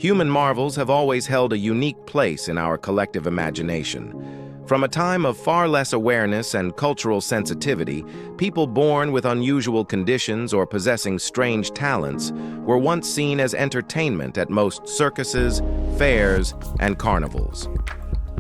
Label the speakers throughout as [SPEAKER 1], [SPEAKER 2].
[SPEAKER 1] Human marvels have always held a unique place in our collective imagination. From a time of far less awareness and cultural sensitivity, people born with unusual conditions or possessing strange talents were once seen as entertainment at most circuses, fairs, and carnivals.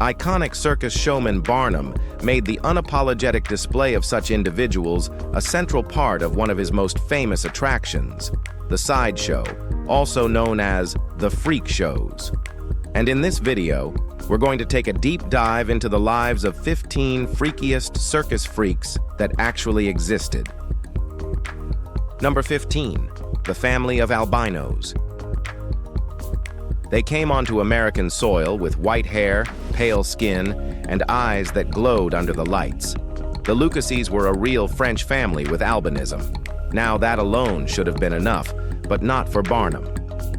[SPEAKER 1] Iconic circus showman Barnum made the unapologetic display of such individuals a central part of one of his most famous attractions, the sideshow, also known as the freak shows. And in this video, we're going to take a deep dive into the lives of 15 freakiest circus freaks that actually existed. Number 15, the family of albinos. They came onto American soil with white hair, pale skin, and eyes that glowed under the lights. The Lucases were a real French family with albinism. Now that alone should have been enough, but not for Barnum.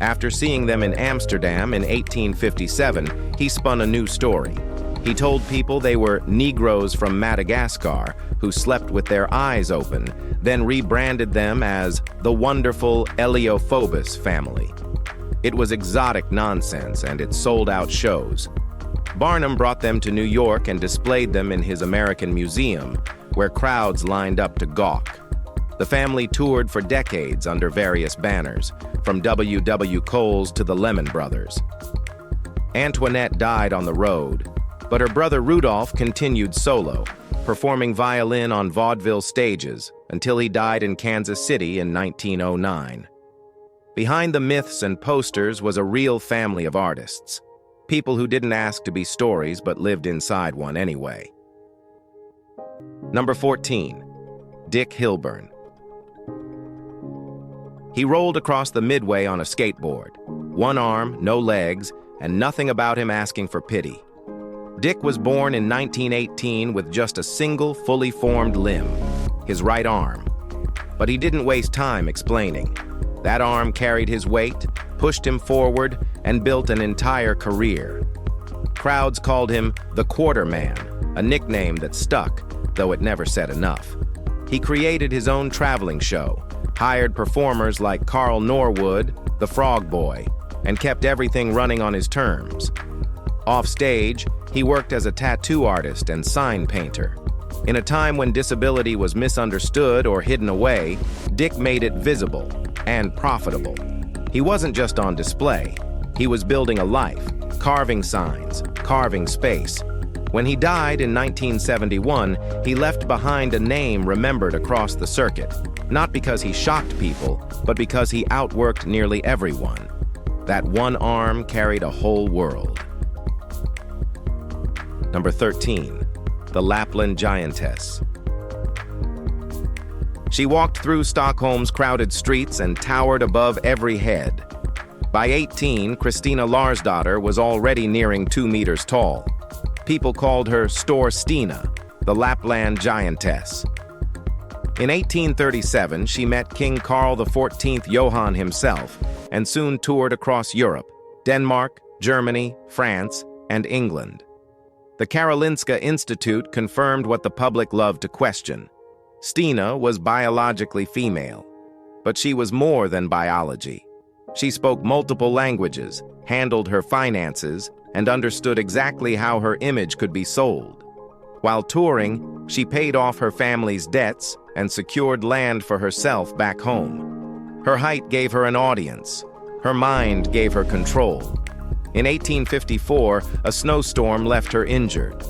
[SPEAKER 1] After seeing them in Amsterdam in 1857, he spun a new story. He told people they were Negroes from Madagascar who slept with their eyes open, then rebranded them as the wonderful Heliophobus family. It was exotic nonsense, and it sold out shows. Barnum brought them to New York and displayed them in his American Museum, where crowds lined up to gawk. The family toured for decades under various banners, from W. Coles to the Lemon Brothers. Antoinette died on the road, but her brother Rudolph continued solo, performing violin on vaudeville stages until he died in Kansas City in 1909. Behind the myths and posters was a real family of artists, people who didn't ask to be stories but lived inside one anyway. Number 14, Dick Hillburn. He rolled across the Midway on a skateboard, one arm, no legs, and nothing about him asking for pity. Dick was born in 1918 with just a single fully formed limb, his right arm. But he didn't waste time explaining. That arm carried his weight, pushed him forward, and built an entire career. Crowds called him the Quarter Man, a nickname that stuck, though it never said enough. He created his own traveling show, hired performers like Carl Norwood, the Frog Boy, and kept everything running on his terms. Off stage, he worked as a tattoo artist and sign painter. In a time when disability was misunderstood or hidden away, Dick made it visible and profitable. He wasn't just on display. He was building a life, carving signs, carving space. When he died in 1971, he left behind a name remembered across the circuit, not because he shocked people, but because he outworked nearly everyone. That one arm carried a whole world. Number 13, the Lapland giantess. She walked through Stockholm's crowded streets and towered above every head. By 18, Christina Larsdotter was already nearing 2 meters tall. People called her Stor Stina, the Lapland giantess. In 1837, she met King Carl XIV Johann himself and soon toured across Europe, Denmark, Germany, France, and England. The Karolinska Institute confirmed what the public loved to question. Stina was biologically female, but she was more than biology. She spoke multiple languages, handled her finances, and understood exactly how her image could be sold. While touring, she paid off her family's debts and secured land for herself back home. Her height gave her an audience. Her mind gave her control. In 1854, a snowstorm left her injured.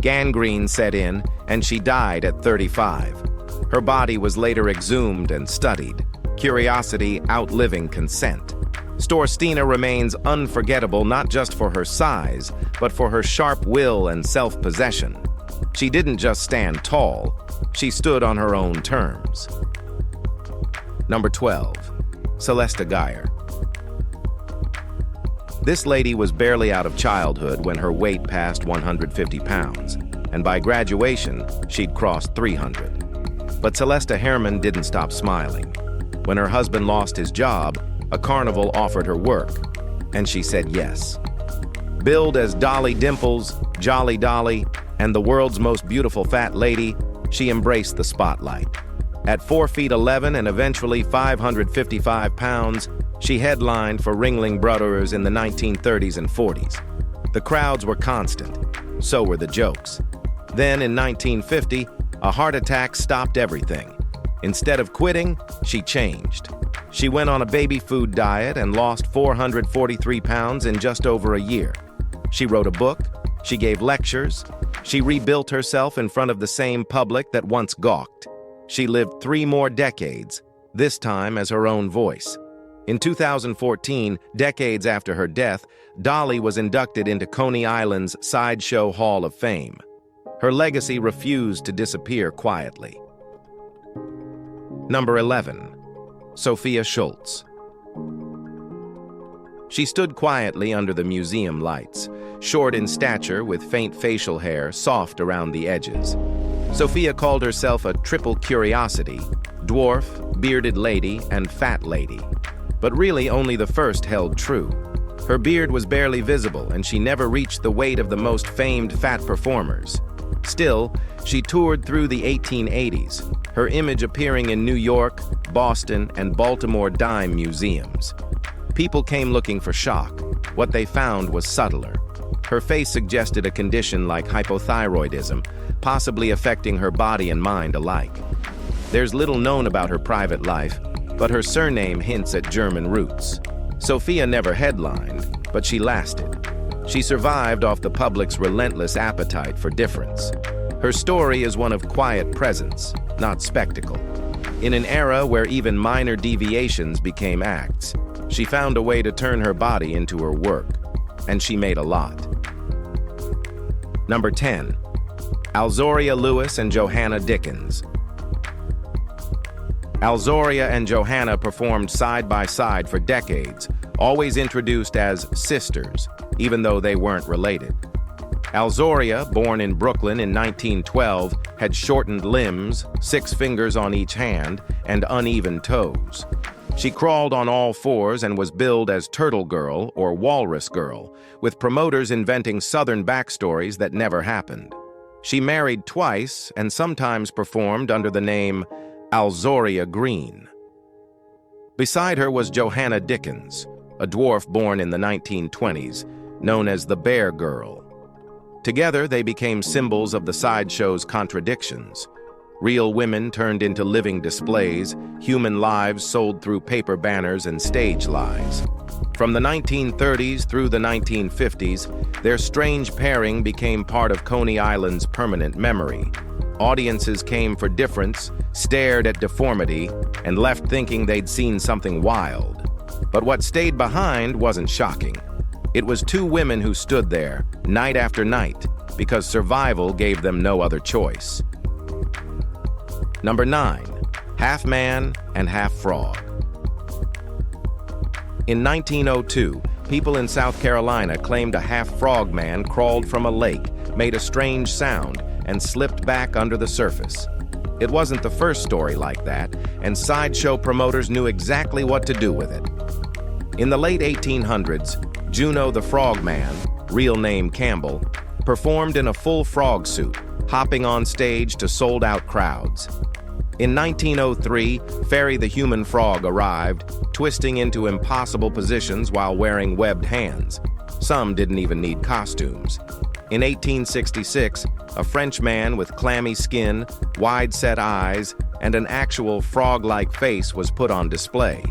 [SPEAKER 1] Gangrene set in, and she died at 35. Her body was later exhumed and studied, curiosity outliving consent. Stor Stina remains unforgettable not just for her size, but for her sharp will and self-possession. She didn't just stand tall, she stood on her own terms. Number 12, Celesta Geyer. This lady was barely out of childhood when her weight passed 150 pounds, and by graduation, she'd crossed 300. But Celesta Herrmann didn't stop smiling. When her husband lost his job, a carnival offered her work, and she said yes. Billed as Dolly Dimples, Jolly Dolly, and the world's most beautiful fat lady, she embraced the spotlight. At 4 feet 11 and eventually 555 pounds, She headlined for Ringling Brothers in the 1930s and 40s. The crowds were constant. So were the jokes. Then, in 1950, a heart attack stopped everything. Instead of quitting, she changed. She went on a baby food diet and lost 443 pounds in just over a year. She wrote a book. She gave lectures. She rebuilt herself in front of the same public that once gawked. She lived 3 more decades, this time as her own voice. In 2014, decades after her death, Dolly was inducted into Coney Island's Sideshow Hall of Fame. Her legacy refused to disappear quietly. Number 11. Sophia Schultz. She stood quietly under the museum lights, short in stature with faint facial hair, soft around the edges. Sophia called herself a triple curiosity: dwarf, bearded lady, and fat lady. But really only the first held true. Her beard was barely visible, and she never reached the weight of the most famed fat performers. Still, she toured through the 1880s, her image appearing in New York, Boston, and Baltimore dime museums. People came looking for shock. What they found was subtler. Her face suggested a condition like hypothyroidism, possibly affecting her body and mind alike. There's little known about her private life, but her surname hints at German roots. Sophia never headlined, but she lasted. She survived off the public's relentless appetite for difference. Her story is one of quiet presence, not spectacle. In an era where even minor deviations became acts, she found a way to turn her body into her work, and she made a lot. Number 10. Alzoria Lewis and Johanna Dickens. Alzoria and Johanna performed side by side for decades, always introduced as sisters, even though they weren't related. Alzoria, born in Brooklyn in 1912, had shortened limbs, 6 fingers on each hand, and uneven toes. She crawled on all 4s and was billed as Turtle Girl or Walrus Girl, with promoters inventing Southern backstories that never happened. She married twice and sometimes performed under the name Alzoria Green. Beside her was Johanna Dickens, a dwarf born in the 1920s, known as the Bear Girl. Together, they became symbols of the sideshow's contradictions. Real women turned into living displays, human lives sold through paper banners and stage lies. From the 1930s through the 1950s, their strange pairing became part of Coney Island's permanent memory. Audiences came for difference, stared at deformity, and left thinking they'd seen something wild. But what stayed behind wasn't shocking. It was 2 women who stood there, night after night, because survival gave them no other choice. Number 9. Half man and half frog. In 1902, people in South Carolina claimed a half-frog man crawled from a lake, made a strange sound, and slipped back under the surface. It wasn't the first story like that, and sideshow promoters knew exactly what to do with it. In the late 1800s, Juno the Frogman, real name Campbell, performed in a full frog suit, hopping on stage to sold-out crowds. In 1903, Fairy the Human Frog arrived, twisting into impossible positions while wearing webbed hands. Some didn't even need costumes. In 1866, a French man with clammy skin, wide-set eyes, and an actual frog-like face was put on display.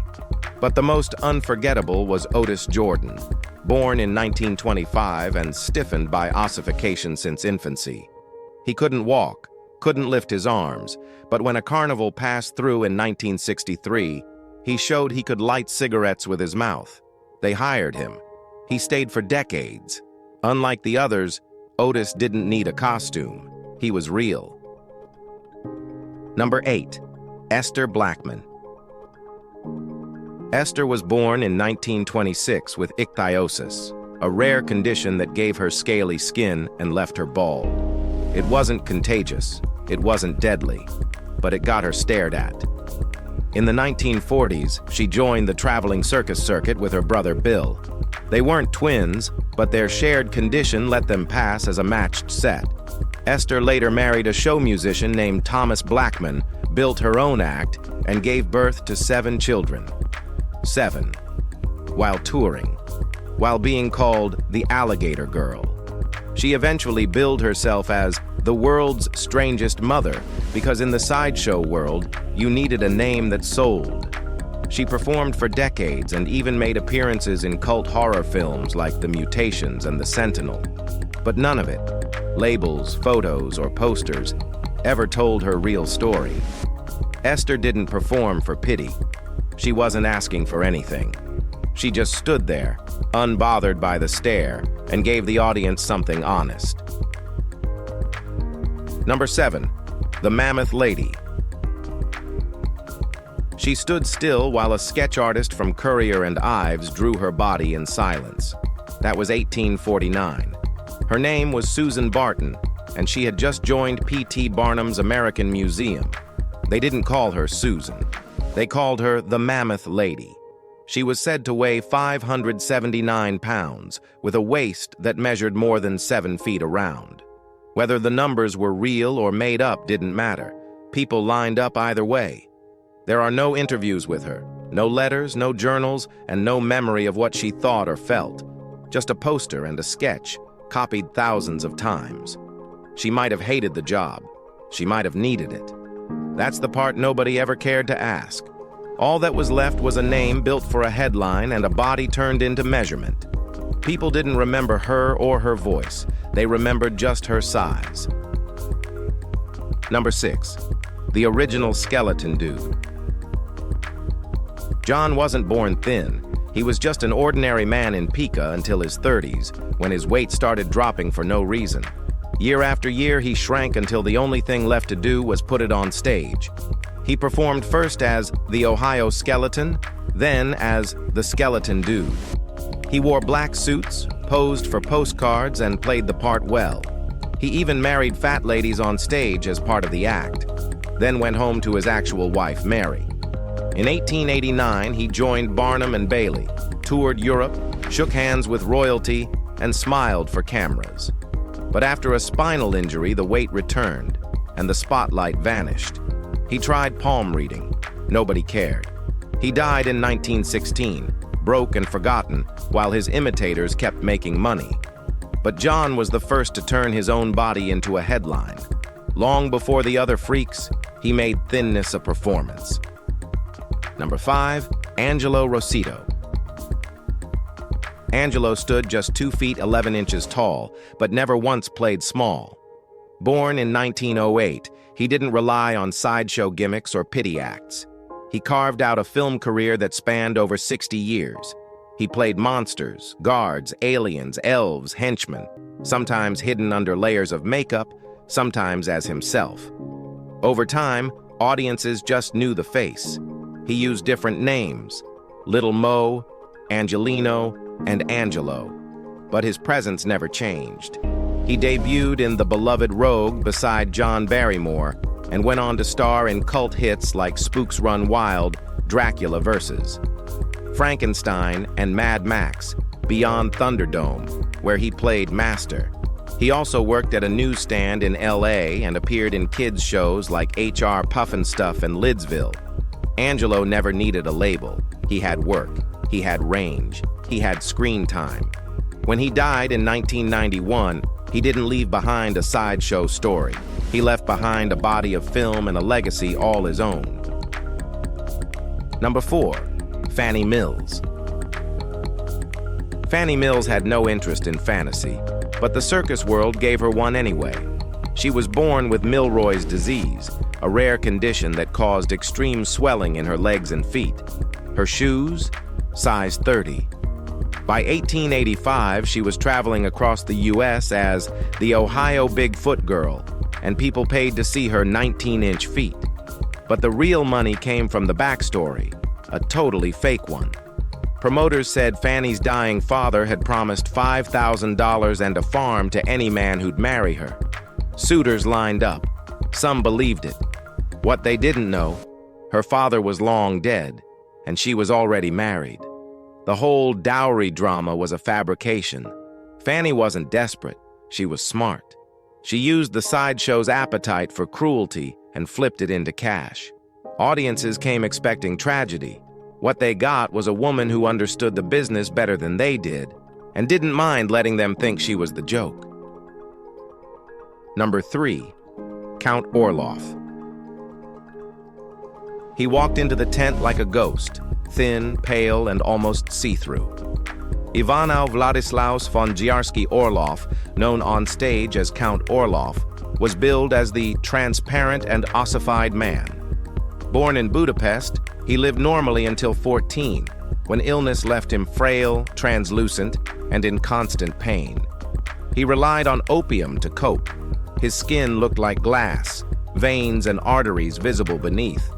[SPEAKER 1] But the most unforgettable was Otis Jordan, born in 1925 and stiffened by ossification since infancy. He couldn't walk, couldn't lift his arms, but when a carnival passed through in 1963, he showed he could light cigarettes with his mouth. They hired him. He stayed for decades. Unlike the others, Otis didn't need a costume. He was real. Number 8. Esther Blackman. Esther was born in 1926 with ichthyosis, a rare condition that gave her scaly skin and left her bald. It wasn't contagious, it wasn't deadly, but it got her stared at. In the 1940s, she joined the traveling circus circuit with her brother Bill. They weren't twins, but their shared condition let them pass as a matched set. Esther later married a show musician named Thomas Blackman, built her own act, and gave birth to 7 children. 7. while touring, while being called the Alligator Girl. She eventually billed herself as the world's strangest mother because in the sideshow world, you needed a name that sold. She performed for decades and even made appearances in cult horror films like The Mutations and The Sentinel. But none of it, labels, photos, or posters, ever told her real story. Esther didn't perform for pity. She wasn't asking for anything. She just stood there, unbothered by the stare, and gave the audience something honest. Number 7, the Mammoth Lady. She stood still while a sketch artist from Currier and Ives drew her body in silence. That was 1849. Her name was Susan Barton, and she had just joined P.T. Barnum's American Museum. They didn't call her Susan. They called her the Mammoth Lady. She was said to weigh 579 pounds, with a waist that measured more than 7 feet around. Whether the numbers were real or made up didn't matter. People lined up either way. There are no interviews with her, no letters, no journals, and no memory of what she thought or felt. Just a poster and a sketch, copied thousands of times. She might have hated the job. She might have needed it. That's the part nobody ever cared to ask. All that was left was a name built for a headline and a body turned into measurement. People didn't remember her or her voice. They remembered just her size. Number 6, the original skeleton dude. John wasn't born thin. He was just an ordinary man in Pica until his 30s, when his weight started dropping for no reason. Year after year, he shrank until the only thing left to do was put it on stage. He performed first as the Ohio Skeleton, then as the Skeleton Dude. He wore black suits, posed for postcards, and played the part well. He even married fat ladies on stage as part of the act, then went home to his actual wife, Mary. In 1889, he joined Barnum and Bailey, toured Europe, shook hands with royalty, and smiled for cameras. But after a spinal injury, the weight returned, and the spotlight vanished. He tried palm reading. Nobody cared. He died in 1916, broke and forgotten, while his imitators kept making money. But John was the first to turn his own body into a headline. Long before the other freaks, he made thinness a performance. Number 5, Angelo Rosito. Angelo stood just 2 feet 11 inches tall, but never once played small. Born in 1908, he didn't rely on sideshow gimmicks or pity acts. He carved out a film career that spanned over 60 years. He played monsters, guards, aliens, elves, henchmen, sometimes hidden under layers of makeup, sometimes as himself. Over time, audiences just knew the face. He used different names, Little Mo, Angelino, and Angelo, but his presence never changed. He debuted in The Beloved Rogue beside John Barrymore and went on to star in cult hits like Spooks Run Wild, Dracula Versus, Frankenstein, and Mad Max, Beyond Thunderdome, where he played Master. He also worked at a newsstand in LA and appeared in kids' shows like HR Puffinstuff and Lidsville. Angelo never needed a label. He had work. He had range. He had screen time. When he died in 1991, he didn't leave behind a sideshow story. He left behind a body of film and a legacy all his own. Number 4, Fanny Mills. Fanny Mills had no interest in fantasy, but the circus world gave her one anyway. She was born with Milroy's disease, a rare condition that caused extreme swelling in her legs and feet. Her shoes? Size 30. By 1885, she was traveling across the U.S. as the Ohio Bigfoot Girl, and people paid to see her 19-inch feet. But the real money came from the backstory, a totally fake one. Promoters said Fanny's dying father had promised $5,000 and a farm to any man who'd marry her. Suitors lined up. Some believed it. What they didn't know, her father was long dead, and she was already married. The whole dowry drama was a fabrication. Fanny wasn't desperate. She was smart. She used the sideshow's appetite for cruelty and flipped it into cash. Audiences came expecting tragedy, What they got was a woman who understood the business better than they did and didn't mind letting them think she was the joke. Number 3. Count Orloff. He walked into the tent like a ghost, thin, pale, and almost see-through. Ivanow Vladislaus von Giarsky-Orloff, known on stage as Count Orloff, was billed as the transparent and ossified man. Born in Budapest, he lived normally until 14, when illness left him frail, translucent, and in constant pain. He relied on opium to cope. His skin looked like glass, veins and arteries visible beneath.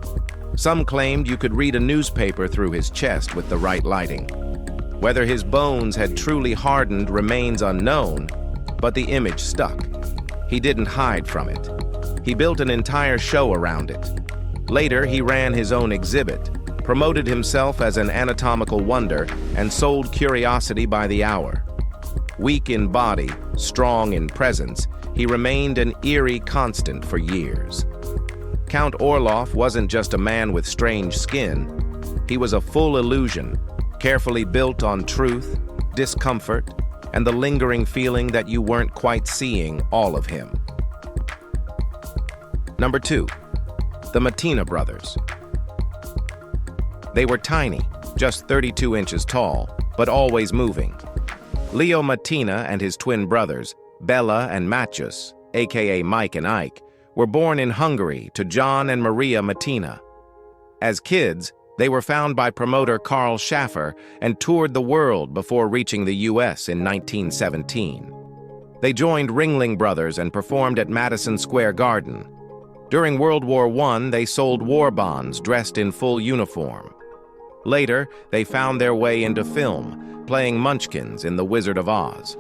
[SPEAKER 1] Some claimed you could read a newspaper through his chest with the right lighting. Whether his bones had truly hardened remains unknown, but the image stuck. He didn't hide from it. He built an entire show around it. Later, he ran his own exhibit, promoted himself as an anatomical wonder, and sold curiosity by the hour. Weak in body, strong in presence, he remained an eerie constant for years. Count Orloff wasn't just a man with strange skin. He was a full illusion, carefully built on truth, discomfort, and the lingering feeling that you weren't quite seeing all of him. Number 2. The Matina brothers. They were tiny, just 32 inches tall, but always moving. Leo Matina and his twin brothers, Bella and Matthäus, aka Mike and Ike, were born in Hungary to John and Maria Matina. As kids, they were found by promoter Carl Schaffer and toured the world before reaching the U.S. in 1917. They joined Ringling Brothers and performed at Madison Square Garden. During World War I, they sold war bonds dressed in full uniform. Later, they found their way into film, playing Munchkins in The Wizard of Oz.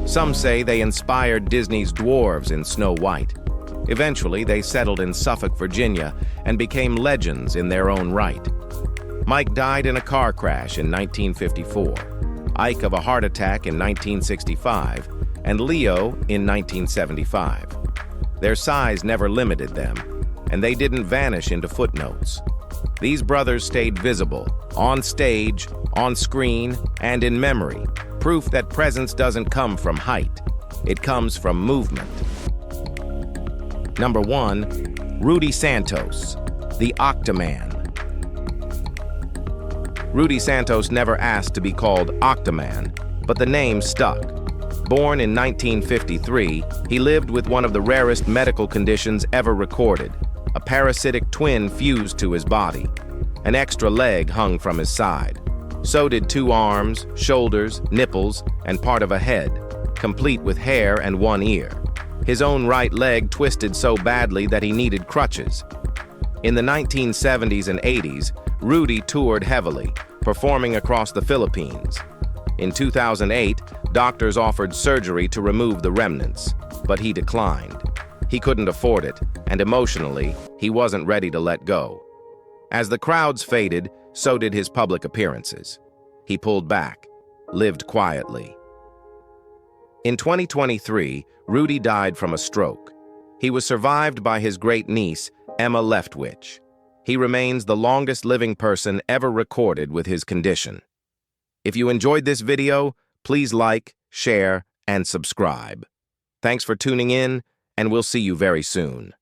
[SPEAKER 1] Some say they inspired Disney's dwarves in Snow White. Eventually, they settled in Suffolk, Virginia, and became legends in their own right. Mike died in a car crash in 1954, Ike of a heart attack in 1965, and Leo in 1975. Their size never limited them, and they didn't vanish into footnotes. These brothers stayed visible, on stage, on screen, and in memory, proof that presence doesn't come from height. It comes from movement. Number 1. Rudy Santos, the Octoman. Rudy Santos never asked to be called Octoman, but the name stuck. Born in 1953, he lived with one of the rarest medical conditions ever recorded, a parasitic twin fused to his body. An extra leg hung from his side. So did 2 arms, shoulders, nipples, and part of a head, complete with hair and 1 ear. His own right leg twisted so badly that he needed crutches. In the 1970s and 80s, Rudy toured heavily, performing across the Philippines. In 2008, doctors offered surgery to remove the remnants, but he declined. He couldn't afford it, and emotionally, he wasn't ready to let go. As the crowds faded, so did his public appearances. He pulled back, lived quietly. In 2023, Rudy died from a stroke. He was survived by his great-niece, Emma Leftwich. He remains the longest living person ever recorded with his condition. If you enjoyed this video, please like, share, and subscribe. Thanks for tuning in, and we'll see you very soon.